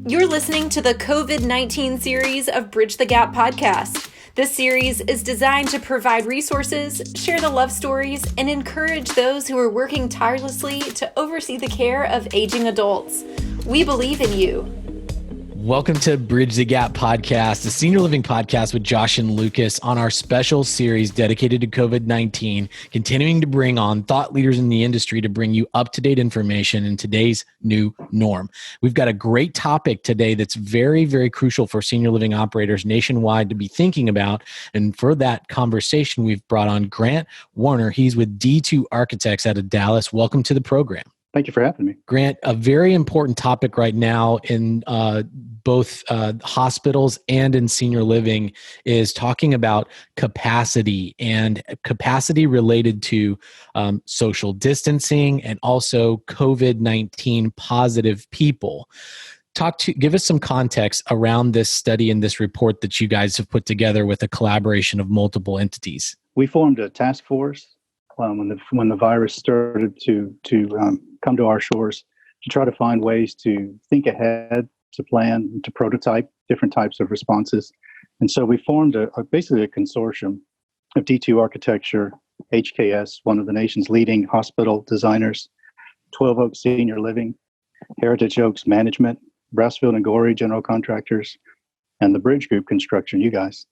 You're listening to the COVID-19 series of Bridge the Gap podcast. This series is designed to provide resources, share the love stories, and encourage those who are working tirelessly to oversee the care of aging adults. We believe in you. Welcome to Bridge the Gap podcast, a senior living podcast with Josh and Lucas on our special series dedicated to COVID-19, continuing to bring on thought leaders in the industry to bring you up-to-date information in today's new norm. We've got a great topic today that's very, very crucial for senior living operators nationwide to be thinking about. And for that conversation, we've brought on Grant Warner. He's with D2 Architects out of Dallas. Welcome to the program. Thank you for having me. Grant, a very important topic right now in both hospitals and in senior living is talking about capacity and capacity related to social distancing and also COVID-19 positive people. Give us some context around this study and this report that you guys have put together with a collaboration of multiple entities. We formed a task force when the virus started to come to our shores to try to find ways to think ahead, to plan, to prototype different types of responses. And so we formed basically a consortium of D2 Architecture, HKS, one of the nation's leading hospital designers, 12 Oaks Senior Living, Heritage Oaks Management, Brassfield and Gorey General Contractors, and the Bridge Group Construction, you guys.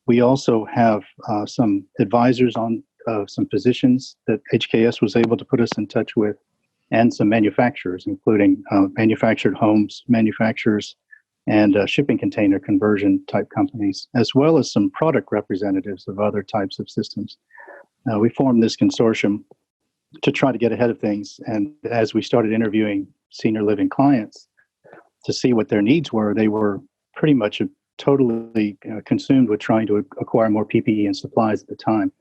We also have some advisors on some physicians that HKS was able to put us in touch with, and some manufacturers, including manufactured homes manufacturers and shipping container conversion type companies, as well as some product representatives of other types of systems. We formed this consortium to try to get ahead of things. And as we started interviewing senior living clients to see what their needs were, they were pretty much totally consumed with trying to acquire more PPE and supplies at the time.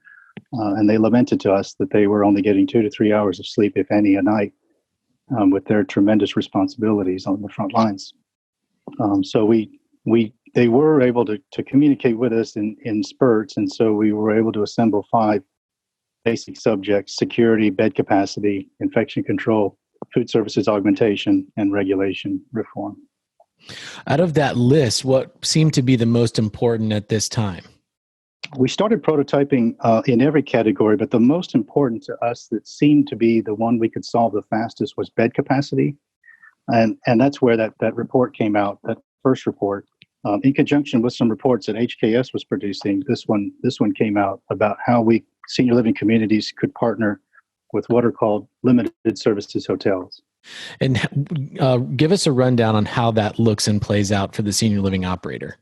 And they lamented to us that they were only getting 2 to 3 hours of sleep, if any, a night, with their tremendous responsibilities on the front lines. So they were able to communicate with us in spurts, and so we were able to assemble 5 basic subjects: security, bed capacity, infection control, food services augmentation, and regulation reform. Out of that list, what seemed to be the most important at this time? We started prototyping in every category, but the most important to us that seemed to be the one we could solve the fastest was bed capacity. And that's where that report came out, that first report. In conjunction with some reports that HKS was producing, this one came out about how senior living communities could partner with what are called limited services hotels. And give us a rundown on how that looks and plays out for the senior living operator.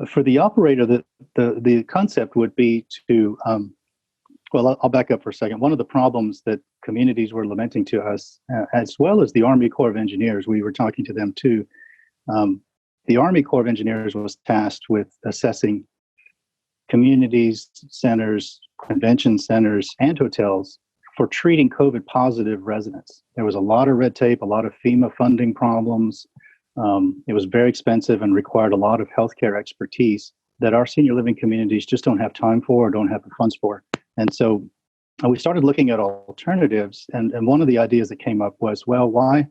For the operator, the concept would be to, I'll back up for a second. One of the problems that communities were lamenting to us, as well as the Army Corps of Engineers, we were talking to them too. The Army Corps of Engineers was tasked with assessing communities, centers, convention centers, and hotels for treating COVID positive residents. There was a lot of red tape, a lot of FEMA funding problems. It was very expensive and required a lot of healthcare expertise that our senior living communities just don't have time for or don't have the funds for. And so we started looking at alternatives. And one of the ideas that came up was, well, why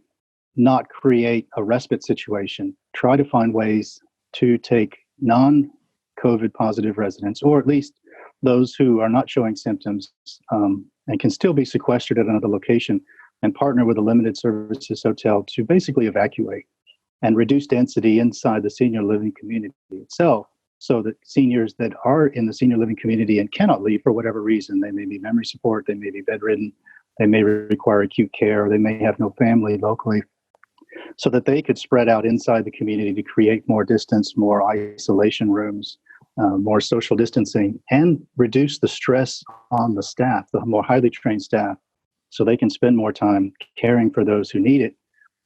not create a respite situation? Try to find ways to take non-COVID positive residents, or at least those who are not showing symptoms and can still be sequestered at another location, and partner with a limited services hotel to basically evacuate and reduce density inside the senior living community itself, so that seniors that are in the senior living community and cannot leave for whatever reason — they may be memory support, they may be bedridden, they may require acute care, they may have no family locally — so that they could spread out inside the community to create more distance, more isolation rooms, more social distancing, and reduce the stress on the staff, the more highly trained staff, so they can spend more time caring for those who need it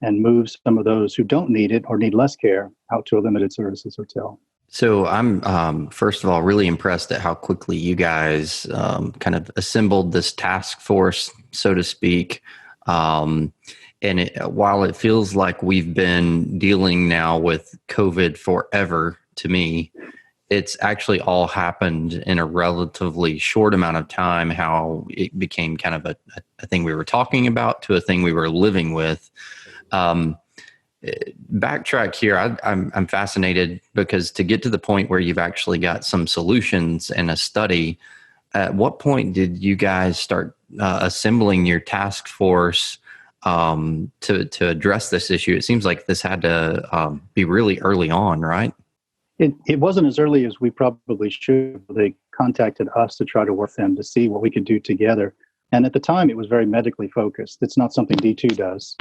and move some of those who don't need it or need less care out to a limited services hotel. So I'm, first of all, really impressed at how quickly you guys kind of assembled this task force, so to speak. And while it feels like we've been dealing now with COVID forever, to me, it's actually all happened in a relatively short amount of time, how it became kind of a thing we were talking about to a thing we were living with. backtrack here. I'm fascinated because to get to the point where you've actually got some solutions in a study, at what point did you guys start assembling your task force to address this issue? It seems like this had to be really early on, right? It wasn't as early as we probably should. They contacted us to try to work with them to see what we could do together. And at the time, it was very medically focused. It's not something D2 does.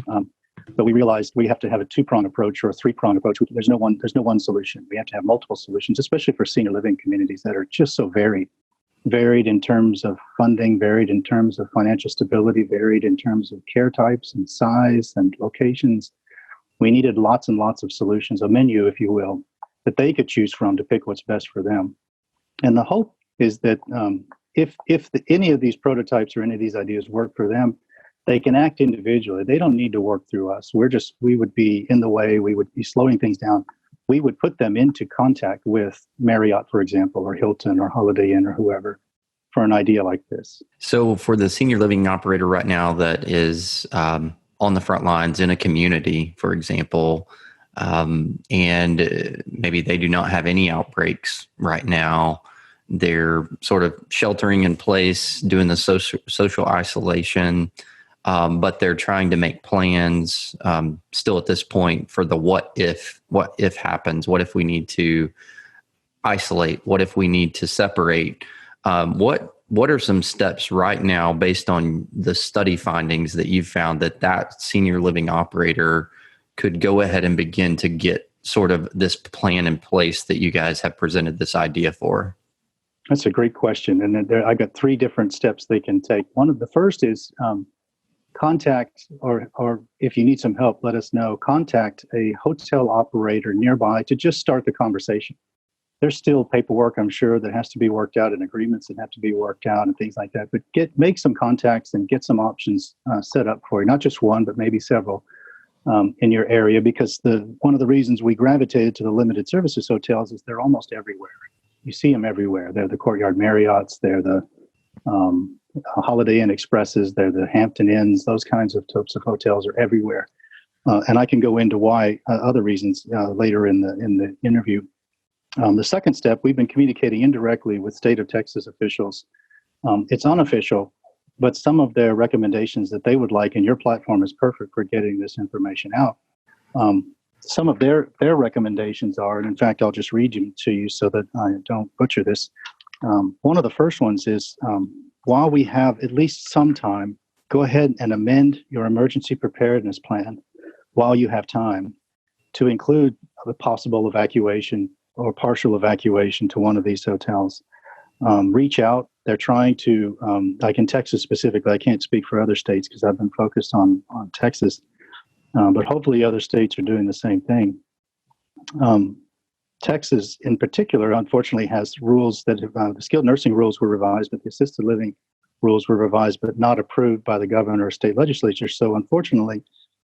But we realized we have to have a two-pronged approach or a three-pronged approach. There's no one solution. We have to have multiple solutions, especially for senior living communities that are just so varied in terms of funding, varied in terms of financial stability, varied in terms of care types and size and locations. We needed lots and lots of solutions, a menu, if you will, that they could choose from to pick what's best for them. And the hope is that if any of these prototypes or any of these ideas work for them, they can act individually. They don't need to work through us. We would be in the way. We would be slowing things down. We would put them into contact with Marriott, for example, or Hilton or Holiday Inn or whoever for an idea like this. So for the senior living operator right now that is on the front lines in a community, for example, and maybe they do not have any outbreaks right now, they're sort of sheltering in place, doing the social isolation, but they're trying to make plans still at this point for the what if happens, what if we need to isolate, what if we need to separate, what are some steps right now based on the study findings that you've found that senior living operator could go ahead and begin to get sort of this plan in place that you guys have presented this idea for? That's a great question. And I got 3 different steps they can take. The first is contact, or if you need some help, let us know. Contact a hotel operator nearby to just start the conversation. There's still paperwork, I'm sure, that has to be worked out and agreements that have to be worked out and things like that. But make some contacts and get some options set up for you, not just one, but maybe several in your area, because one of the reasons we gravitated to the limited services hotels is they're almost everywhere. You see them everywhere. They're the Courtyard Marriotts, they're the Holiday Inn Expresses, they're the Hampton Inns. Those kinds of types of hotels are everywhere. And I can go into why other reasons later in the interview. The second step, we've been communicating indirectly with state of Texas officials. It's unofficial, but some of their recommendations that they would like, and your platform is perfect for getting this information out. Some of their recommendations are, and in fact, I'll just read them to you so that I don't butcher this. One of the first ones is, while we have at least some time, go ahead and amend your emergency preparedness plan while you have time to include the possible evacuation or partial evacuation to one of these hotels. Reach out. They're trying to, like in Texas specifically, I can't speak for other states because I've been focused on Texas. But hopefully other states are doing the same thing. Texas, in particular, unfortunately, has rules that the skilled nursing rules were revised, but the assisted living rules were revised, but not approved by the governor or state legislature. So unfortunately,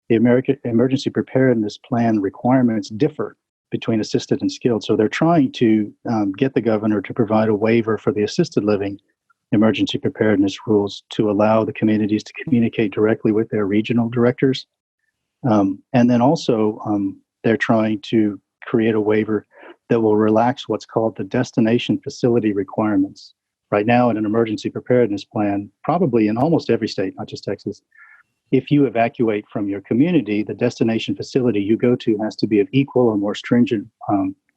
the Emergency Preparedness Plan requirements differ between assisted and skilled. So they're trying to get the governor to provide a waiver for the assisted living emergency preparedness rules to allow the communities to communicate directly with their regional directors. And then also, they're trying to create a waiver that will relax what's called the destination facility requirements. Right now, in an emergency preparedness plan, probably in almost every state, not just Texas, if you evacuate from your community, the destination facility you go to has to be of equal or more stringent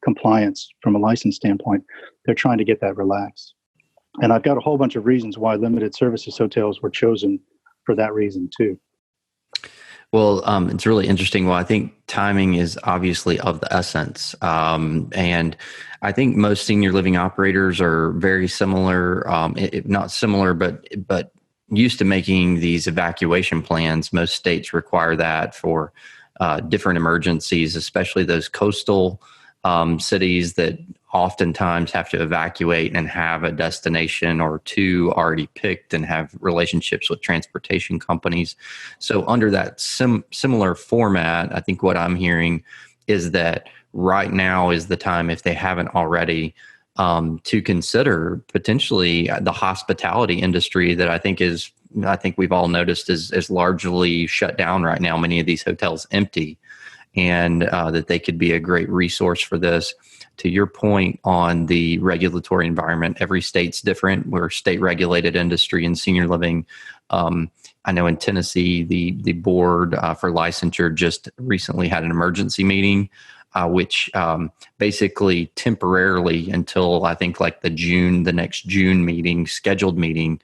compliance from a license standpoint. They're trying to get that relaxed. And I've got a whole bunch of reasons why limited services hotels were chosen for that reason, too. Well, it's really interesting. Well, I think timing is obviously of the essence. And I think most senior living operators are very similar, not similar, but used to making these evacuation plans. Most states require that for different emergencies, especially those coastal cities that oftentimes have to evacuate and have a destination or two already picked and have relationships with transportation companies. So under that similar format, I think what I'm hearing is that right now is the time, if they haven't already, to consider potentially the hospitality industry that I think we've all noticed is largely shut down right now. Many of these hotels empty. and that they could be a great resource for this. To your point on the regulatory environment, every state's different. We're a state-regulated industry in senior living. I know in Tennessee, the board for licensure just recently had an emergency meeting, which basically temporarily until I think like the next June meeting, scheduled meeting,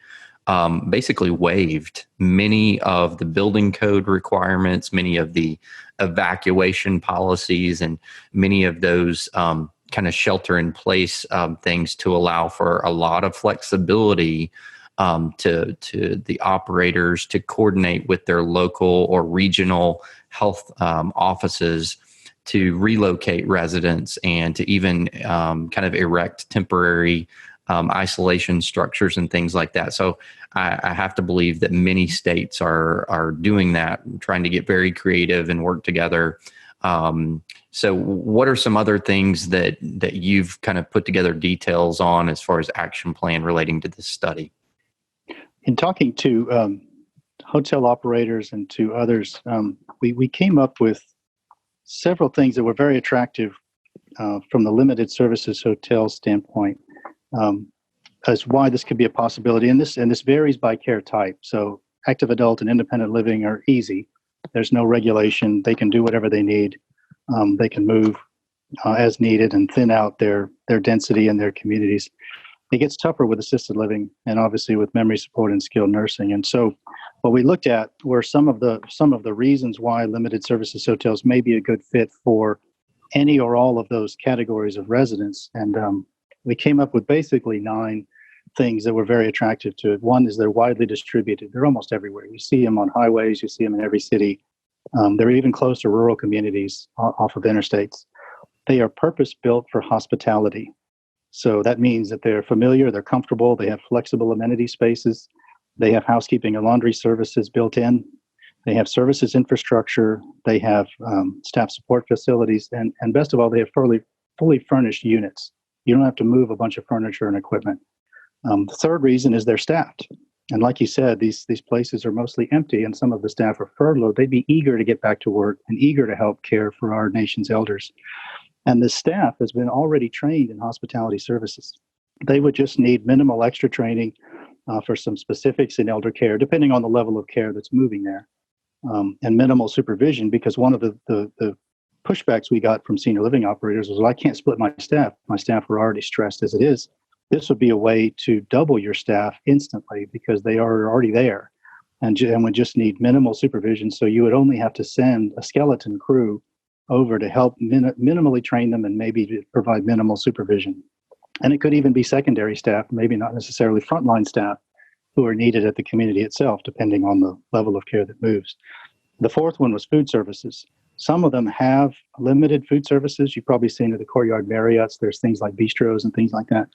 basically waived many of the building code requirements, many of the evacuation policies, and many of those kind of shelter in place things to allow for a lot of flexibility to the operators to coordinate with their local or regional health offices to relocate residents and to even kind of erect temporary isolation structures and things like that. So I have to believe that many states are doing that, trying to get very creative and work together. So what are some other things that you've kind of put together details on as far as action plan relating to this study? In talking to hotel operators and to others, we came up with several things that were very attractive from the limited services hotel standpoint as why this could be a possibility. And this varies by care type. So active adult and independent living are easy. There's no regulation. They can do whatever they need. They can move as needed and thin out their density in their communities. It gets tougher with assisted living and obviously with memory support and skilled nursing. And so what we looked at were some of the reasons why limited services hotels may be a good fit for any or all of those categories of residents. And we came up with basically 9 things that were very attractive to it. One is they're widely distributed. They're almost everywhere. You see them on highways. You see them in every city. They're even close to rural communities off of interstates. They are purpose-built for hospitality. So that means that they're familiar, they're comfortable, they have flexible amenity spaces, they have housekeeping and laundry services built in, they have services infrastructure, they have staff support facilities, and best of all, they have fully furnished units. You don't have to move a bunch of furniture and equipment. The third reason is they're staffed. And like you said, these places are mostly empty and some of the staff are furloughed. They'd be eager to get back to work and eager to help care for our nation's elders. And the staff has been already trained in hospitality services. They would just need minimal extra training for some specifics in elder care, depending on the level of care that's moving there, and minimal supervision, because one of the pushbacks we got from senior living operators was, well, I can't split my staff. My staff are already stressed as it is. This would be a way to double your staff instantly because they are already there and would just need minimal supervision. So you would only have to send a skeleton crew over to help minimally train them and maybe to provide minimal supervision. And it could even be secondary staff, maybe not necessarily frontline staff, who are needed at the community itself, depending on the level of care that moves. The fourth one was food services. Some of them have limited food services. You've probably seen at the Courtyard Marriotts, there's things like bistros and things like that.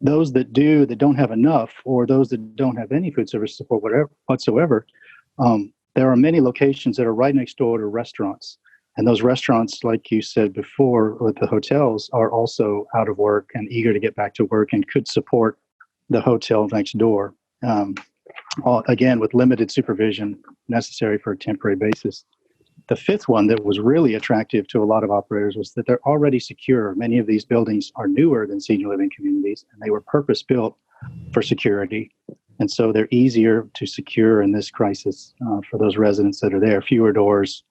Those that don't have enough, or those that don't have any food service support whatsoever, there are many locations that are right next door to restaurants. And those restaurants, like you said before, with the hotels, are also out of work and eager to get back to work and could support the hotel next door. Again, with limited supervision necessary for a temporary basis. The fifth one that was really attractive to a lot of operators was that they're already secure. Many of these buildings are newer than senior living communities, and they were purpose-built for security. And so they're easier to secure in this crisis for those residents that are there. Fewer doors,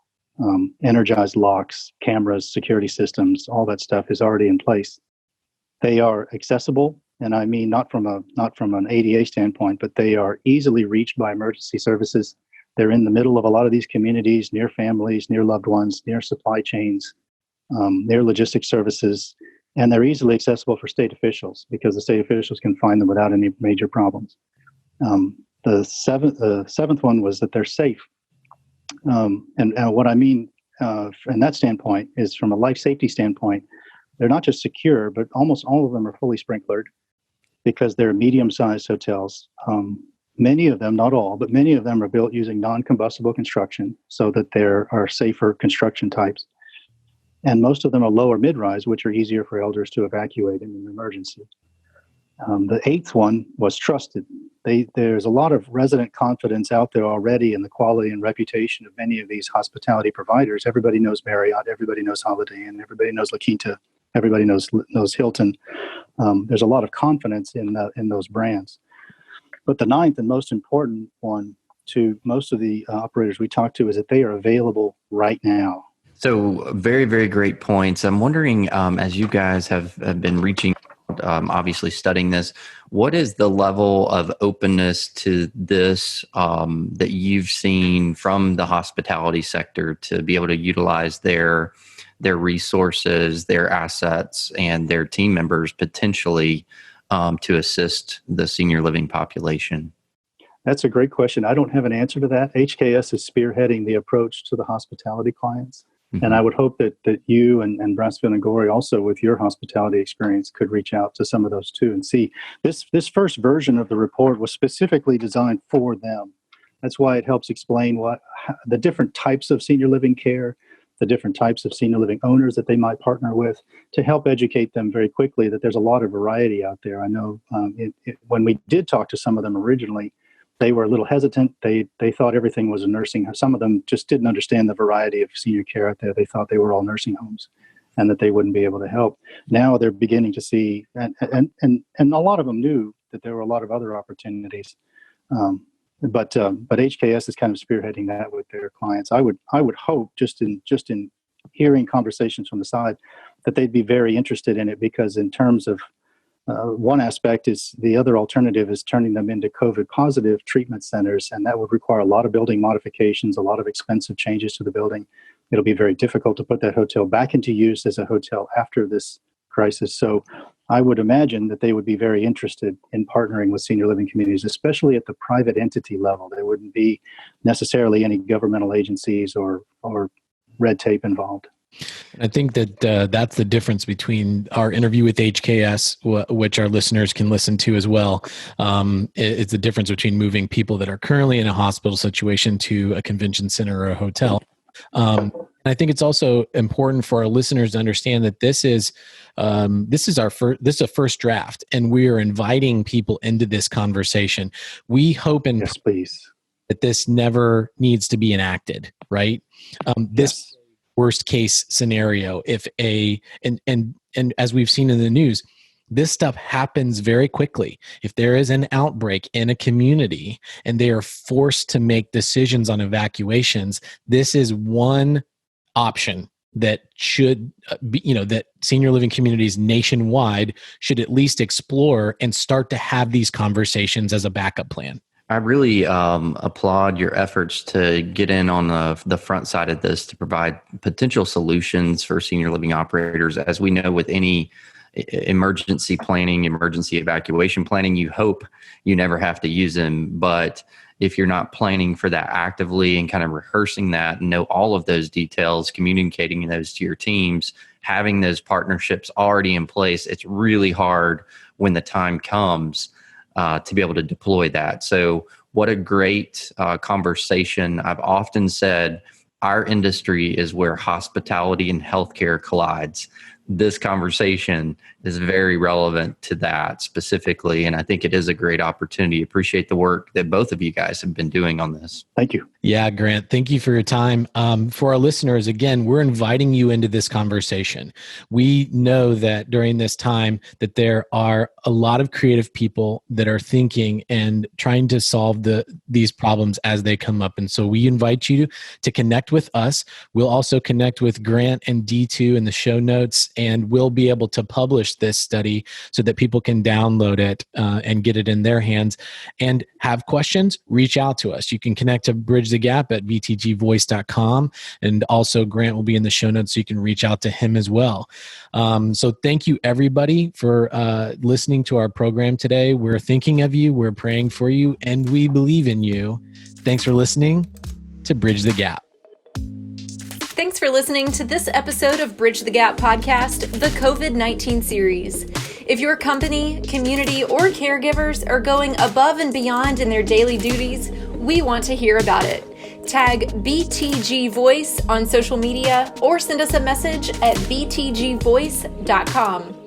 energized locks, cameras, security systems, all that stuff is already in place. They are accessible, and I mean not from an ADA standpoint, but they are easily reached by emergency services. They're in the middle of a lot of these communities, near families, near loved ones, near supply chains, near logistics services, and they're easily accessible for state officials because the state officials can find them without any major problems. The seventh one was that they're safe. And what I mean from that standpoint is from a life safety standpoint, they're not just secure, but almost all of them are fully sprinklered because they're medium-sized hotels. Many of them, not all, but many of them are built using non-combustible construction so that there are safer construction types. And most of them are low or mid-rise, which are easier for elders to evacuate in an emergency. The eighth one was trusted. There's a lot of resident confidence out there already in the quality and reputation of many of these hospitality providers. Everybody knows Marriott, everybody knows Holiday Inn, everybody knows La Quinta, everybody knows Hilton. There's a lot of confidence in those brands. But the ninth and most important one to most of the operators we talk to is that they are available right now. So very, very great points. I'm wondering, as you guys have been reaching, obviously studying this, what is the level of openness to this that you've seen from the hospitality sector to be able to utilize their resources, their assets, and their team members potentially to assist the senior living population? That's a great question. I don't have an answer to that. HKS is spearheading the approach to the hospitality clients. Mm-hmm. And I would hope that you and Brassfield and Gorey also with your hospitality experience could reach out to some of those too and see. This first version of the report was specifically designed for them. That's why it helps explain the different types of senior living care, the different types of senior living owners that they might partner with, to help educate them very quickly that there's a lot of variety out there. I know when we did talk to some of them originally, they were a little hesitant. They thought everything was a nursing home. Some of them just didn't understand the variety of senior care out there. They thought they were all nursing homes and that they wouldn't be able to help. Now they're beginning to see, and a lot of them knew that there were a lot of other opportunities. But HKS is kind of spearheading that with their clients. I would hope just in hearing conversations from the side that they'd be very interested in it, because in terms of one aspect is the other alternative is turning them into COVID positive treatment centers, and that would require a lot of building modifications, a lot of expensive changes to the building. It'll be very difficult to put that hotel back into use as a hotel after this crisis. So I would imagine that they would be very interested in partnering with senior living communities, especially at the private entity level. There wouldn't be necessarily any governmental agencies or red tape involved. I think that that's the difference between our interview with HKS, which our listeners can listen to as well. It's the difference between moving people that are currently in a hospital situation to a convention center or a hotel. I think it's also important for our listeners to understand that this is a first draft, and we are inviting people into this conversation. We hope yes, please, that this never needs to be enacted, right? This worst case scenario, and as we've seen in the news, this stuff happens very quickly. If there is an outbreak in a community and they are forced to make decisions on evacuations, this is one option that should be, that senior living communities nationwide should at least explore and start to have these conversations as a backup plan. I really applaud your efforts to get in on the front side of this to provide potential solutions for senior living operators. As we know, with any emergency planning, emergency evacuation planning, you hope you never have to use them. But if you're not planning for that actively and kind of rehearsing that and know all of those details, communicating those to your teams, having those partnerships already in place, it's really hard when the time comes to be able to deploy that. So what a great conversation. I've often said our industry is where hospitality and healthcare collides. This conversation is very relevant to that specifically, and I think it is a great opportunity. Appreciate the work that both of you guys have been doing on this. Thank you. Yeah, Grant, thank you for your time. For our listeners, again, we're inviting you into this conversation. We know that during this time that there are a lot of creative people that are thinking and trying to solve these problems as they come up. And so we invite you to connect with us. We'll also connect with Grant and D2 in the show notes, and we'll be able to publish this study so that people can download it and get it in their hands. And have questions, reach out to us. You can connect to Bridge the Gap at btgvoice.com. And also Grant will be in the show notes so you can reach out to him as well. So thank you everybody for listening to our program today. We're thinking of you, we're praying for you, and we believe in you. Thanks for listening to Bridge the Gap. Thanks for listening to this episode of Bridge the Gap podcast, the COVID-19 series. If your company, community, or caregivers are going above and beyond in their daily duties, we want to hear about it. Tag BTG Voice on social media or send us a message at btgvoice.com.